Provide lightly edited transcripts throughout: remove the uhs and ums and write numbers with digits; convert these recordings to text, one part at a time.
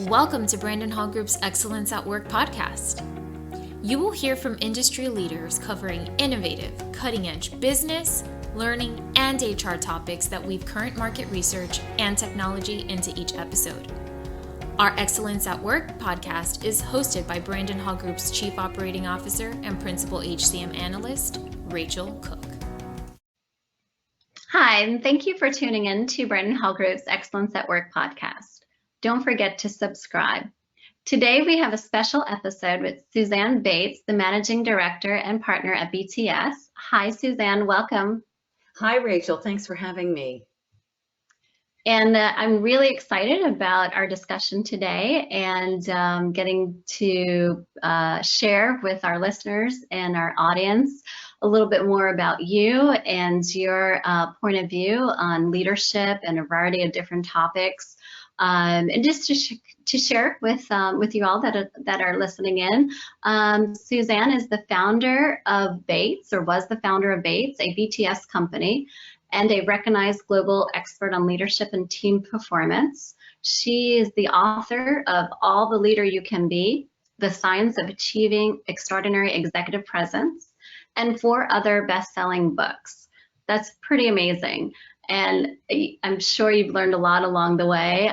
Welcome to Brandon Hall Group's Excellence at Work podcast. You will hear from industry leaders covering innovative, cutting-edge business, learning, and HR topics that weave current market research and technology into each episode. Our Excellence at Work podcast is hosted by Brandon Hall Group's Chief Operating Officer and Principal HCM Analyst, Rachel Cook. Hi, and thank you for tuning in to Brandon Hall Group's Excellence at Work podcast. Don't forget to subscribe. Today we have a special episode with Suzanne Bates, the Managing Director and Partner at BTS. Hi, Suzanne, welcome. Hi, Rachel. Thanks for having me. And I'm really excited about our discussion today and getting to share with our listeners and our audience a little bit more about you and your point of view on leadership and a variety of different topics. And just to share with you all that are listening in, Suzanne is the founder of Bates, or was the founder of Bates, a BTS company, and a recognized global expert on leadership and team performance. She is the author of All the Leader You Can Be, The Science of Achieving Extraordinary Executive Presence, and 4 other best-selling books. That's pretty amazing. And I'm sure you've learned a lot along the way.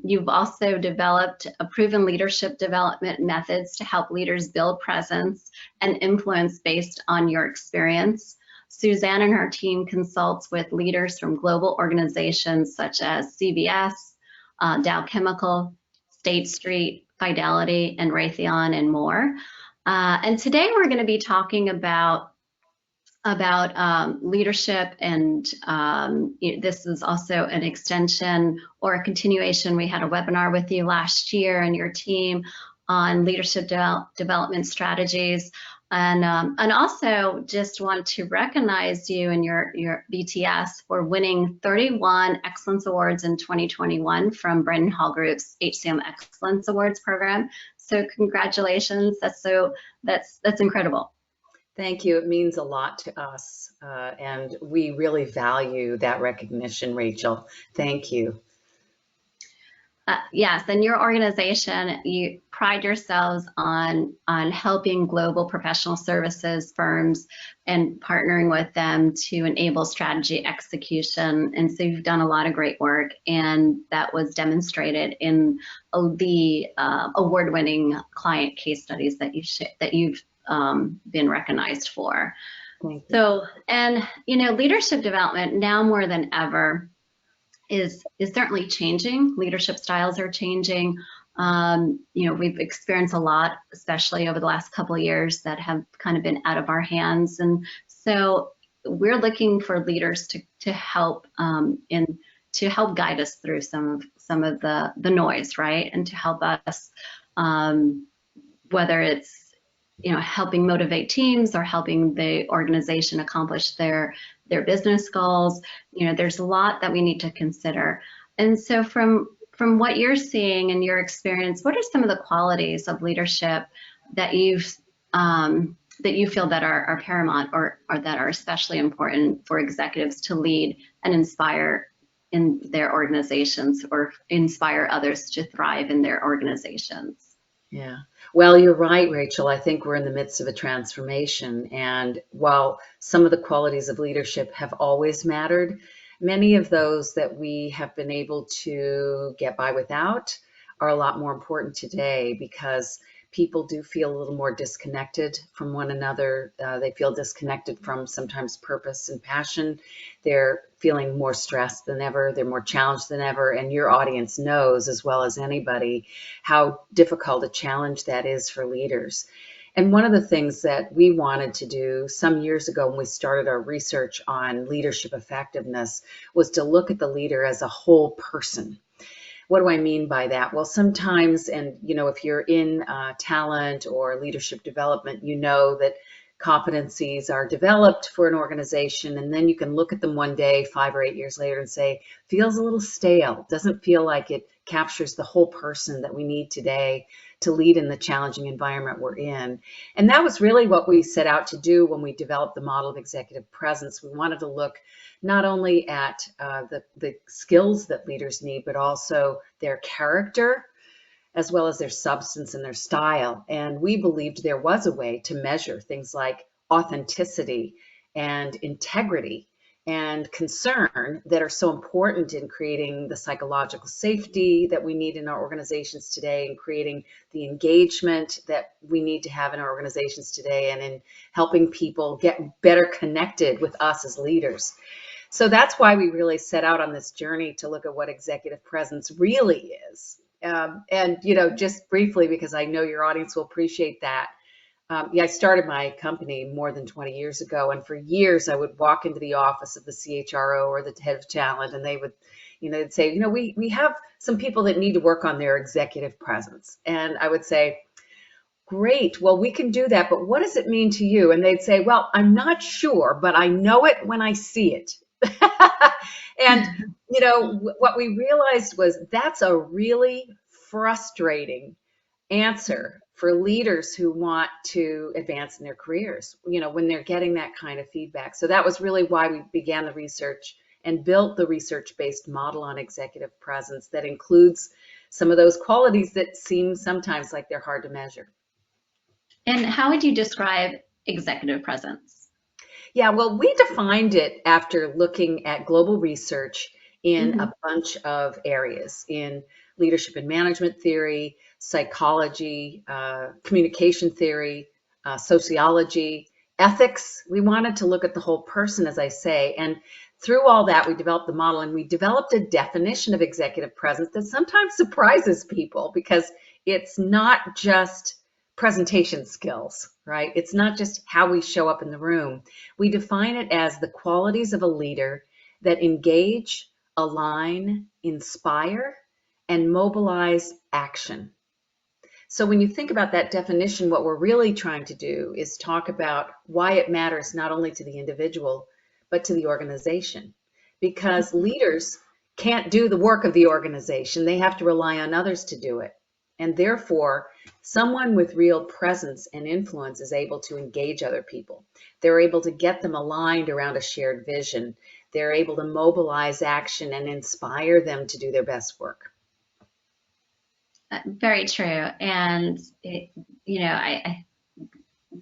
You've also developed a proven leadership development methods to help leaders build presence and influence based on your experience. Suzanne and her team consults with leaders from global organizations such as CVS, Dow Chemical, State Street, Fidelity, and Raytheon, and more. And today we're going to be talking about leadership, and this is also an extension or a continuation. We had a webinar with you last year and your team on leadership development strategies, and also just want to recognize you and your BTS for winning 31 Excellence Awards in 2021 from Brandon Hall Group's HCM Excellence Awards program. So congratulations! That's incredible. Thank you. It means a lot to us, and we really value that recognition, Rachel. Thank you. Yes, and your organization, you pride yourselves on helping global professional services firms and partnering with them to enable strategy execution. And so you've done a lot of great work, and that was demonstrated in the award-winning client case studies that you've been recognized for. Thank you. So, and leadership development now more than ever is certainly changing. Leadership styles are changing. We've experienced a lot, especially over the last couple of years, that have kind of been out of our hands. And so we're looking for leaders to help to help guide us through some of the noise, right? And to help us, whether it's helping motivate teams or helping the organization accomplish their business goals. There's a lot that we need to consider. And so from what you're seeing in your experience, what are some of the qualities of leadership that you feel that are paramount or that are especially important for executives to lead and inspire in their organizations, or inspire others to thrive in their organizations? Yeah. Well, you're right, Rachel. I think we're in the midst of a transformation. And while some of the qualities of leadership have always mattered, many of those that we have been able to get by without are a lot more important today, because people do feel a little more disconnected from one another. They feel disconnected from sometimes purpose and passion. They're feeling more stressed than ever. They're more challenged than ever. And your audience knows as well as anybody how difficult a challenge that is for leaders. And one of the things that we wanted to do some years ago when we started our research on leadership effectiveness was to look at the leader as a whole person. What do I mean by that? Well, sometimes, and if you're in talent or leadership development, you know that competencies are developed for an organization, and then you can look at them one day, 5 or 8 years later, and say, feels a little stale. Doesn't feel like it captures the whole person that we need today to lead in the challenging environment we're in. And that was really what we set out to do when we developed the model of executive presence. We wanted to look not only at the skills that leaders need, but also their character as well as their substance and their style. And we believed there was a way to measure things like authenticity and integrity and concern that are so important in creating the psychological safety that we need in our organizations today, and creating the engagement that we need to have in our organizations today, and in helping people get better connected with us as leaders. So that's why we really set out on this journey to look at what executive presence really is. And, just briefly, because I know your audience will appreciate that. I started my company more than 20 years ago, and for years I would walk into the office of the CHRO or the head of talent, and they would, they'd say, we have some people that need to work on their executive presence. And I would say, great, well, we can do that, but what does it mean to you? And they'd say, well, I'm not sure, but I know it when I see it. And, what we realized was that's a really frustrating answer for leaders who want to advance in their careers, when they're getting that kind of feedback. So that was really why we began the research and built the research-based model on executive presence that includes some of those qualities that seem sometimes like they're hard to measure. And how would you describe executive presence? Yeah, well, we defined it after looking at global research in a bunch of areas, in leadership and management theory, psychology, communication theory, sociology, ethics. We wanted to look at the whole person, as I say. And through all that, we developed the model, and we developed a definition of executive presence that sometimes surprises people, because it's not just presentation skills, right? It's not just how we show up in the room. We define it as the qualities of a leader that engage, align, inspire, and mobilize action. So when you think about that definition, what we're really trying to do is talk about why it matters not only to the individual, but to the organization. Because leaders can't do the work of the organization. They have to rely on others to do it. And therefore, someone with real presence and influence is able to engage other people. They're able to get them aligned around a shared vision. They're able to mobilize action and inspire them to do their best work. Very true. And,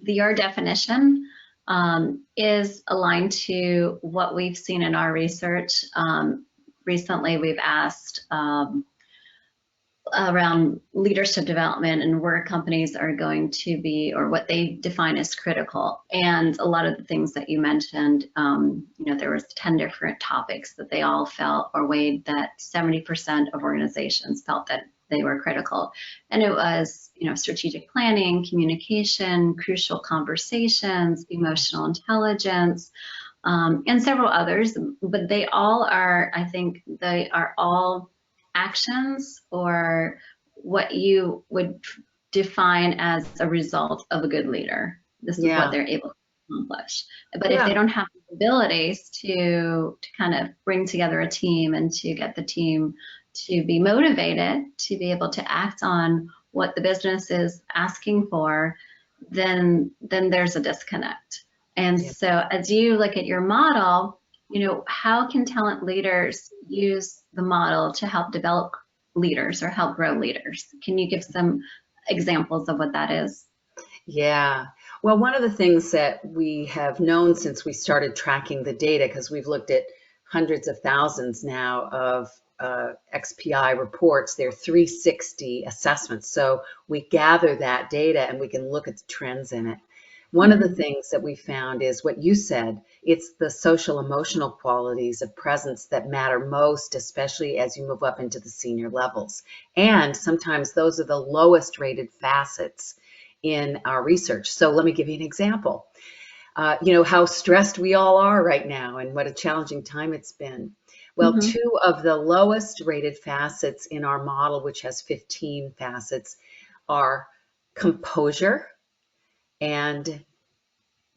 your definition is aligned to what we've seen in our research. Recently, we've asked around leadership development and where companies are going to be, or what they define as critical. And a lot of the things that you mentioned, there was 10 different topics that they all felt or weighed that 70% of organizations felt that they were critical. And it was, strategic planning, communication, crucial conversations, emotional intelligence, and several others. But they all are, I think, they are all actions, or what you would define as a result of a good leader. This is what they're able to accomplish. But if they don't have the abilities to kind of bring together a team and to get the team to be motivated, to be able to act on what the business is asking for, then there's a disconnect. And so as you look at your model, how can talent leaders use the model to help develop leaders or help grow leaders? Can you give some examples of what that is? Yeah. Well, one of the things that we have known since we started tracking the data, because we've looked at hundreds of thousands now of XPI reports, they're 360 assessments. So we gather that data and we can look at the trends in it. One of the things that we found is what you said. It's the social emotional qualities of presence that matter most, especially as you move up into the senior levels. And sometimes those are the lowest rated facets in our research. So let me give you an example. How stressed we all are right now and what a challenging time it's been. Well, two of the lowest rated facets in our model, which has 15 facets, are composure and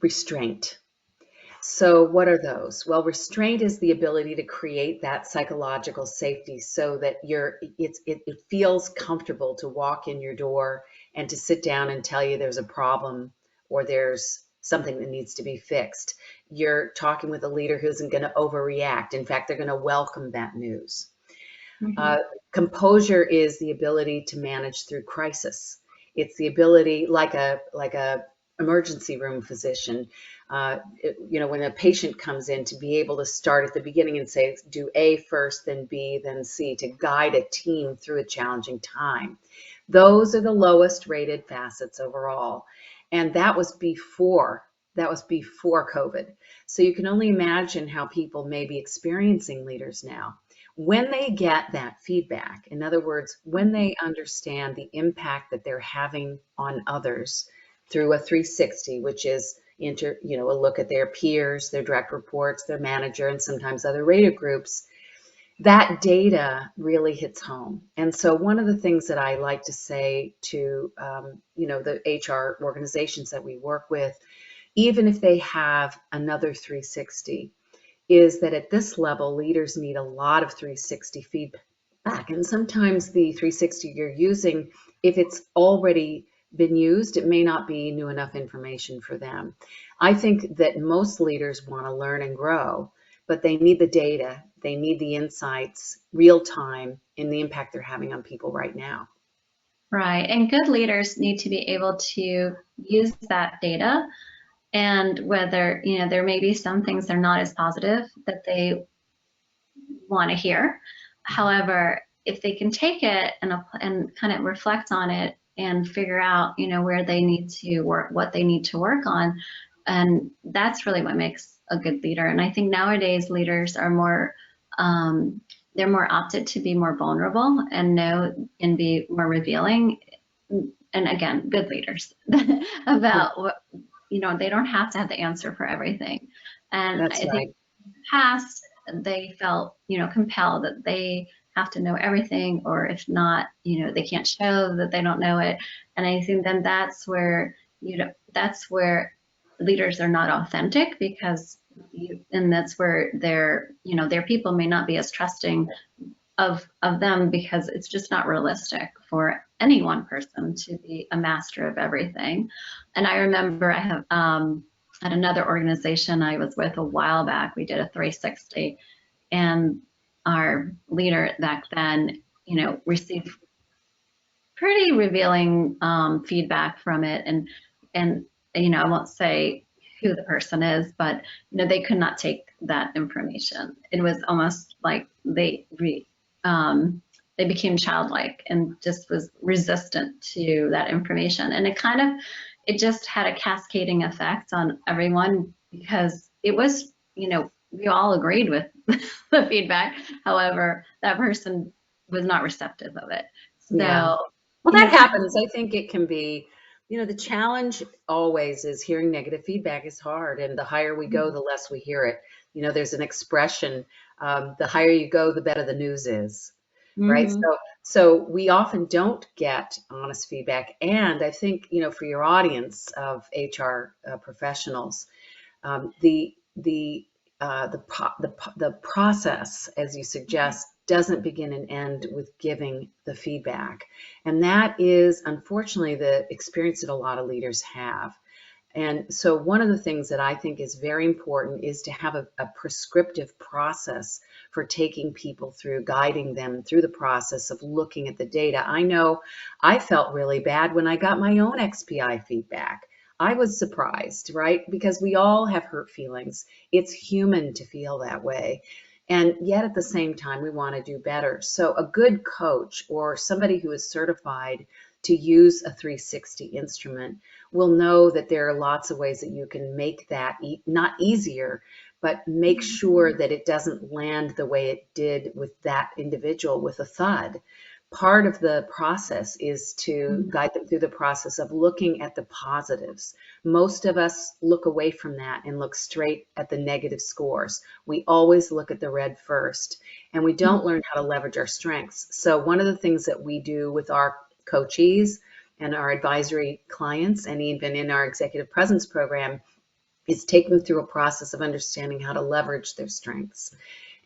restraint. So what are those? Well, restraint is the ability to create that psychological safety so that it feels comfortable to walk in your door and to sit down and tell you there's a problem or there's something that needs to be fixed. You're talking with a leader who isn't going to overreact. In fact, they're going to welcome that news. Mhm. Composure is the ability to manage through crisis. It's the ability, like a emergency room physician, when a patient comes in, to be able to start at the beginning and say, do A first, then B, then C, to guide a team through a challenging time. Those are the lowest rated facets overall. And that was before COVID. So you can only imagine how people may be experiencing leaders now. When they get that feedback, in other words, when they understand the impact that they're having on others through a 360, which is a look at their peers, their direct reports, their manager, and sometimes other rated groups, that data really hits home. And so one of the things that I like to say to the HR organizations that we work with, even if they have another 360, is that at this level, leaders need a lot of 360 feedback. And sometimes the 360 you're using, if it's already been used, it may not be new enough information for them. I think that most leaders want to learn and grow, but they need the data, they need the insights, real time, in the impact they're having on people right now. Right. And good leaders need to be able to use that data, and whether, there may be some things that are not as positive that they want to hear. However, if they can take it and kind of reflect on it and figure out, where they need to work, what they need to work on, and that's really what makes a good leader. And I think nowadays leaders are more, they're more opted to be more vulnerable and know and be more revealing. And again, good leaders about what, they don't have to have the answer for everything. And That's I think right. in the past, they felt, compelled that they have to know everything, or if not, they can't show that they don't know it. And I think then that's where, that's where leaders are not authentic, because and that's where their people may not be as trusting of them, because it's just not realistic for any one person to be a master of everything. And I remember I have at another organization I was with a while back, we did a 360, and our leader back then, received pretty revealing feedback from it, and I won't say who the person is, but they could not take that information. It was almost like they became childlike and just was resistant to that information, and it just had a cascading effect on everyone, because it was, we all agreed with the feedback. However, that person was not receptive of it. Yeah. So, Well, that happens. I think it can be, the challenge always is hearing negative feedback is hard. And the higher we go, the less we hear it. There's an expression, the higher you go, the better the news is, right? mm-hmm. So we often don't get honest feedback. And I think, for your audience of HR professionals, the process, as you suggest, doesn't begin and end with giving the feedback, and that is unfortunately the experience that a lot of leaders have. And so one of the things that I think is very important is to have a prescriptive process for taking people through, guiding them through the process of looking at the data. I know I felt really bad when I got my own XPI feedback. I was surprised, right? Because we all have hurt feelings. It's human to feel that way. And yet at the same time, we want to do better. So a good coach or somebody who is certified to use a 360 instrument will know that there are lots of ways that you can make that not easier, but make sure that it doesn't land the way it did with that individual with a thud. Part of the process is to guide them through the process of looking at the positives. Most of us look away from that and look straight at the negative scores. We always look at the red first, and we don't learn how to leverage our strengths. So one of the things that we do with our coachees and our advisory clients, and even in our executive presence program, is take them through a process of understanding how to leverage their strengths.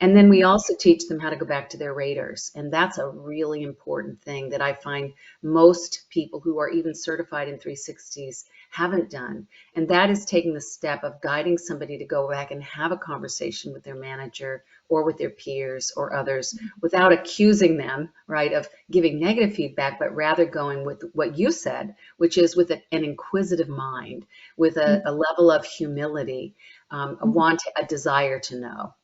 And then we also teach them how to go back to their raters. And that's a really important thing that I find most people who are even certified in 360s haven't done. And that is taking the step of guiding somebody to go back and have a conversation with their manager or with their peers or others without accusing them, right, of giving negative feedback, but rather going with what you said, which is with an inquisitive mind, with a level of humility, a desire to know.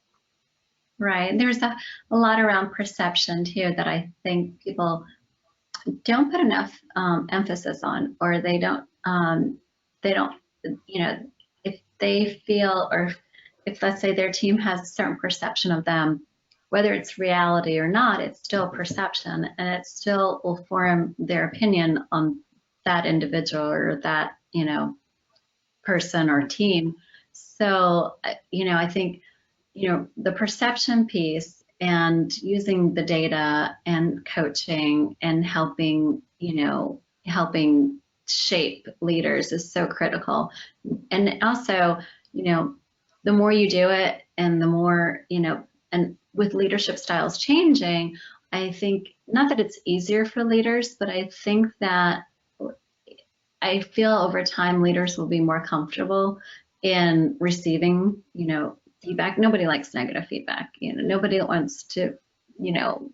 Right. There's a lot around perception too that I think people don't put enough emphasis on, or they don't, you know, if they feel, or if let's say their team has a certain perception of them, whether it's reality or not, it's still perception, and it still will form their opinion on that individual or that, person or team. So, I think, the perception piece and using the data and coaching and helping shape leaders is so critical. And also, the more you do it and the more, and with leadership styles changing, I think not that it's easier for leaders, but I think that I feel over time leaders will be more comfortable in receiving, feedback. Nobody likes negative feedback. Nobody wants to, no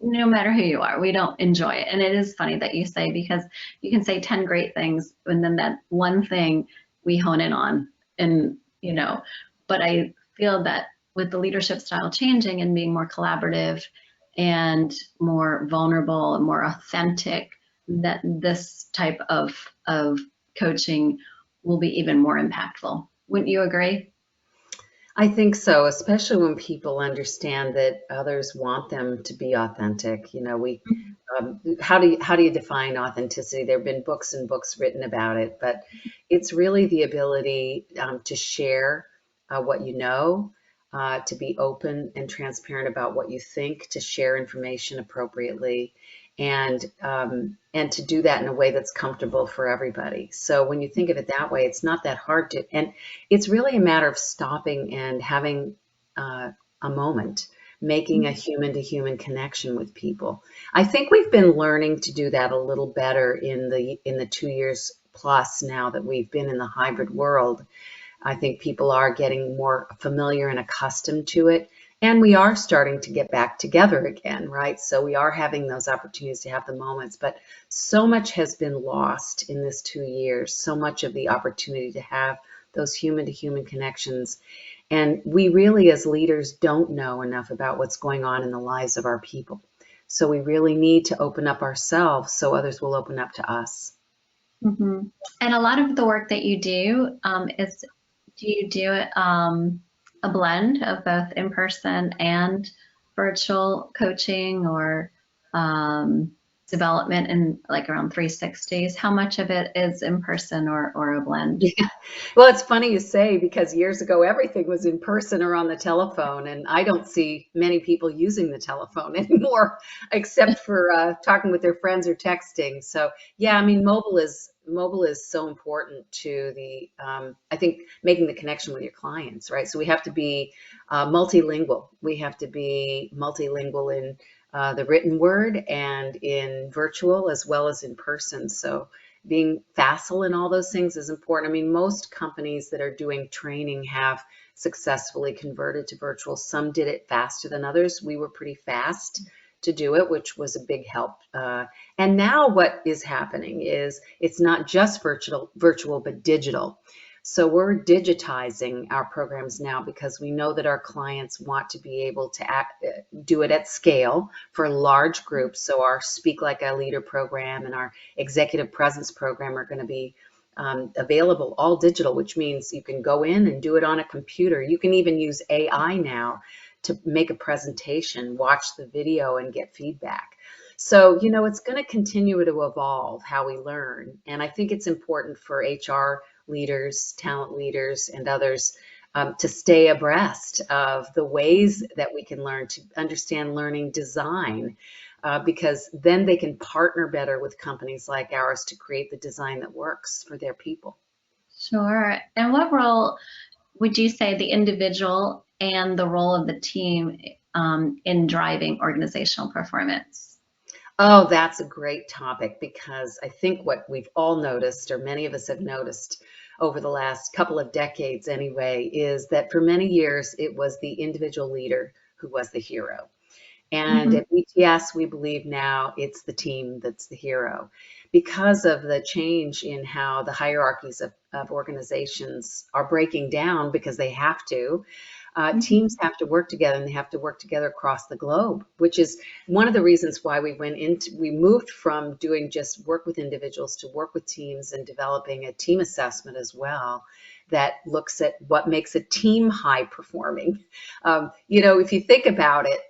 matter who you are, we don't enjoy it. And it is funny that you say, because you can say 10 great things and then that one thing we hone in on. And, but I feel that with the leadership style changing and being more collaborative and more vulnerable and more authentic, that this type of coaching will be even more impactful. Wouldn't you agree? I think so, especially when people understand that others want them to be authentic. How do you define authenticity? There have been books and books written about it, but it's really the ability to share what you know, to be open and transparent about what you think, to share information appropriately, and to do that in a way that's comfortable for everybody. So when you think of it that way, it's not that hard to, and it's really a matter of stopping and having a moment, making a human-to-human connection with people. I think we've been learning to do that a little better in the 2 years plus now that we've been in the hybrid world. I think people are getting more familiar and accustomed to it. And we are starting to get back together again, right? So we are having those opportunities to have the moments, but so much has been lost in this 2 years, so much of the opportunity to have those human-to-human connections. And we really, as leaders, don't know enough about what's going on in the lives of our people. So we really need to open up ourselves so others will open up to us. Mm-hmm. And a lot of the work that you do do you do it a blend of both in-person and virtual coaching, or development in like around 360s? How much of it is in person or a blend? Yeah. Well, it's funny you say, because years ago everything was in person or on the telephone, and I don't see many people using the telephone anymore, except for talking with their friends or texting. So yeah, I mean, mobile is so important to the I think making the connection with your clients, right? So we have to be multilingual. We have to be multilingual in the written word and in virtual as well as in person. So being facile in all those things is important. I mean, most companies that are doing training have successfully converted to virtual. Some did it faster than others. We were pretty fast to do it, which was a big help. And now what is happening is it's not just virtual, but digital. So we're digitizing our programs now because we know that our clients want to be able to do it at scale for large groups. So our Speak Like a Leader program and our Executive Presence program are going to be available all digital, which means you can go in and do it on a computer. You can even use AI now to make a presentation, watch the video, and get feedback. So, it's going to continue to evolve how we learn. And I think it's important for HR leaders, talent leaders, and others to stay abreast of the ways that we can learn, to understand learning design, because then they can partner better with companies like ours to create the design that works for their people. Sure. And what role would you say the individual and the role of the team in driving organizational performance? Oh, that's a great topic, because I think what we've all noticed, or many of us have noticed over the last couple of decades anyway, is that for many years it was the individual leader who was the hero. And Mhm. at BTS, we believe now it's the team that's the hero because of the change in how the hierarchies of organizations are breaking down because they have to. Teams Mhm. have to work together, and they have to work together across the globe, which is one of the reasons why we moved from doing just work with individuals to work with teams and developing a team assessment as well that looks at what makes a team high performing. If you think about it,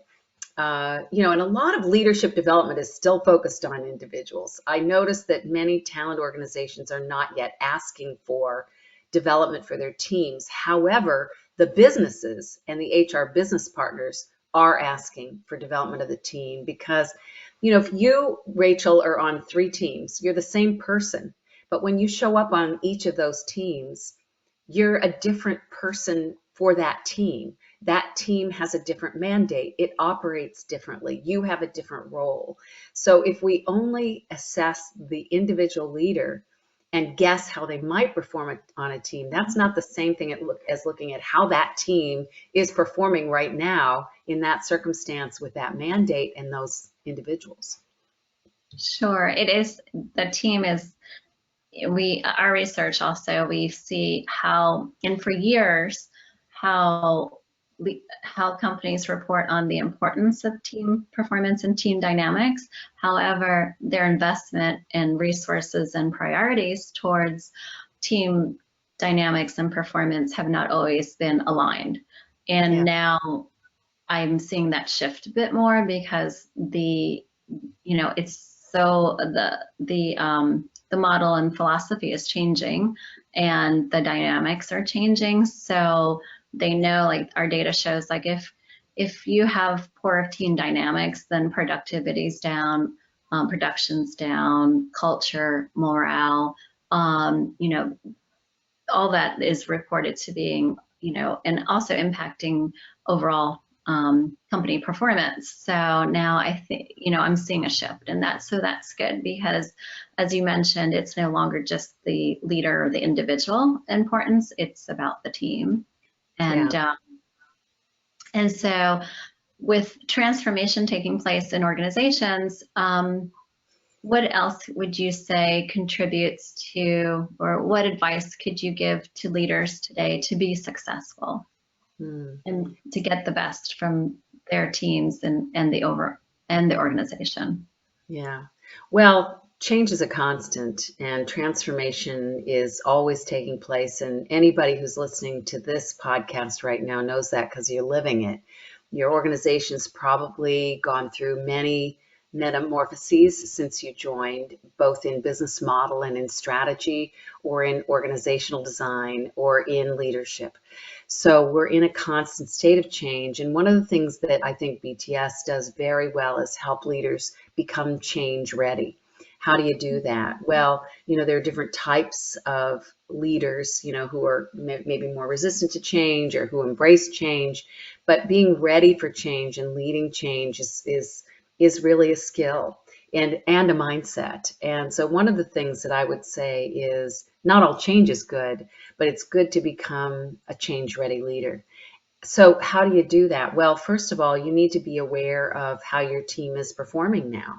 and a lot of leadership development is still focused on individuals. I noticed that many talent organizations are not yet asking for development for their teams. However, the businesses and the HR business partners are asking for development of the team because, if you, Rachel, are on 3 teams, you're the same person. But when you show up on each of those teams, you're a different person for that team. That team has a different mandate. It operates differently. You have a different role. So if we only assess the individual leader and guess how they might perform on a team, that's not the same thing as looking at how that team is performing right now in that circumstance with that mandate and those individuals. Sure, it is. The team is. Our research also, we see how, and for years, how how companies report on the importance of team performance and team dynamics. However, their investment in resources and priorities towards team dynamics and performance have not always been aligned. And Yeah. now I'm seeing that shift a bit more because it's so the model and philosophy is changing and the dynamics are changing. So they know, like our data shows, like if you have poor team dynamics, then productivity's down, production's down, culture, morale, all that is reported to being, and also impacting overall company performance. So now I think, I'm seeing a shift in that. So that's good because, as you mentioned, it's no longer just the leader or the individual importance, it's about the team. Yeah. And so with transformation taking place in organizations, what else would you say contributes to, or what advice could you give to leaders today to be successful and to get the best from their teams and the organization? Yeah. Well, change is a constant and transformation is always taking place. And anybody who's listening to this podcast right now knows that because you're living it. Your organization's probably gone through many metamorphoses since you joined, both in business model and in strategy, or in organizational design, or in leadership. So we're in a constant state of change. And one of the things that I think BTS does very well is help leaders become change ready. How do you do that? Well, there are different types of leaders, who are maybe more resistant to change or who embrace change, but being ready for change and leading change is really a skill and a mindset. And so one of the things that I would say is not all change is good, but it's good to become a change ready leader. So how do you do that? Well, first of all, you need to be aware of how your team is performing now.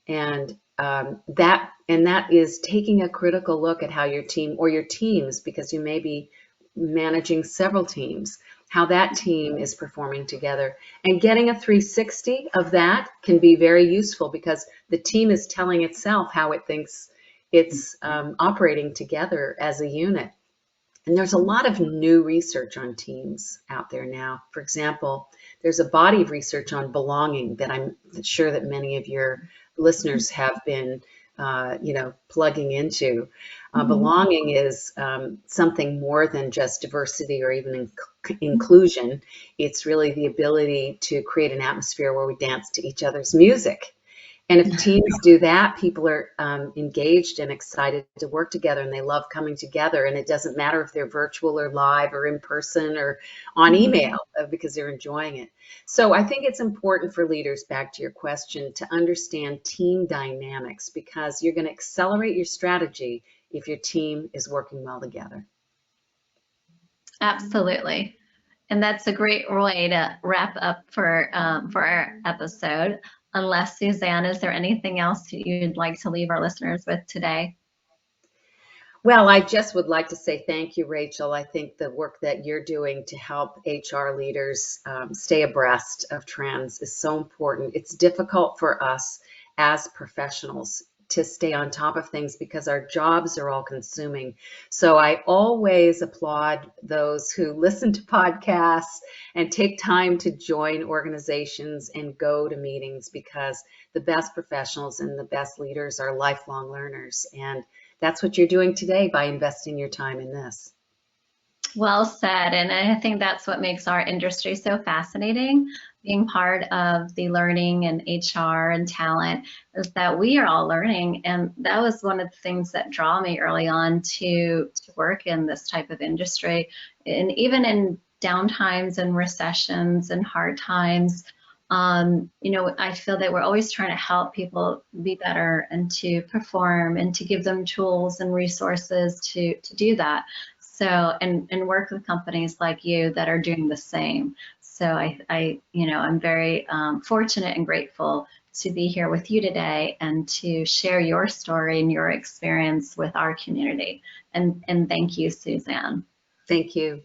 And that is taking a critical look at how your team or your teams, because you may be managing several teams, how that team is performing together. And getting a 360 of that can be very useful because the team is telling itself how it thinks it's operating together as a unit. And there's a lot of new research on teams out there now. For example, there's a body of research on belonging that I'm sure that many of your listeners have been, plugging into. Belonging is something more than just diversity or even inclusion. It's really the ability to create an atmosphere where we dance to each other's music. And if teams do that, people are engaged and excited to work together, and they love coming together. And it doesn't matter if they're virtual or live or in person or on email because they're enjoying it. So I think it's important for leaders, back to your question, to understand team dynamics because you're going to accelerate your strategy if your team is working well together. Absolutely. And that's a great way to wrap up for our episode. Unless, Suzanne, is there anything else you'd like to leave our listeners with today? Well, I just would like to say thank you, Rachel. I think the work that you're doing to help HR leaders stay abreast of trends is so important. It's difficult for us as professionals to stay on top of things because our jobs are all consuming. So I always applaud those who listen to podcasts and take time to join organizations and go to meetings, because the best professionals and the best leaders are lifelong learners. And that's what you're doing today by investing your time in this. Well said. And I think that's what makes our industry so fascinating. Being part of the learning and HR and talent is that we are all learning. And that was one of the things that draw me early on to work in this type of industry. And even in downtimes and recessions and hard times, I feel that we're always trying to help people be better and to perform and to give them tools and resources to do that. So, and work with companies like you that are doing the same. So I'm very fortunate and grateful to be here with you today and to share your story and your experience with our community. And thank you, Suzanne. Thank you.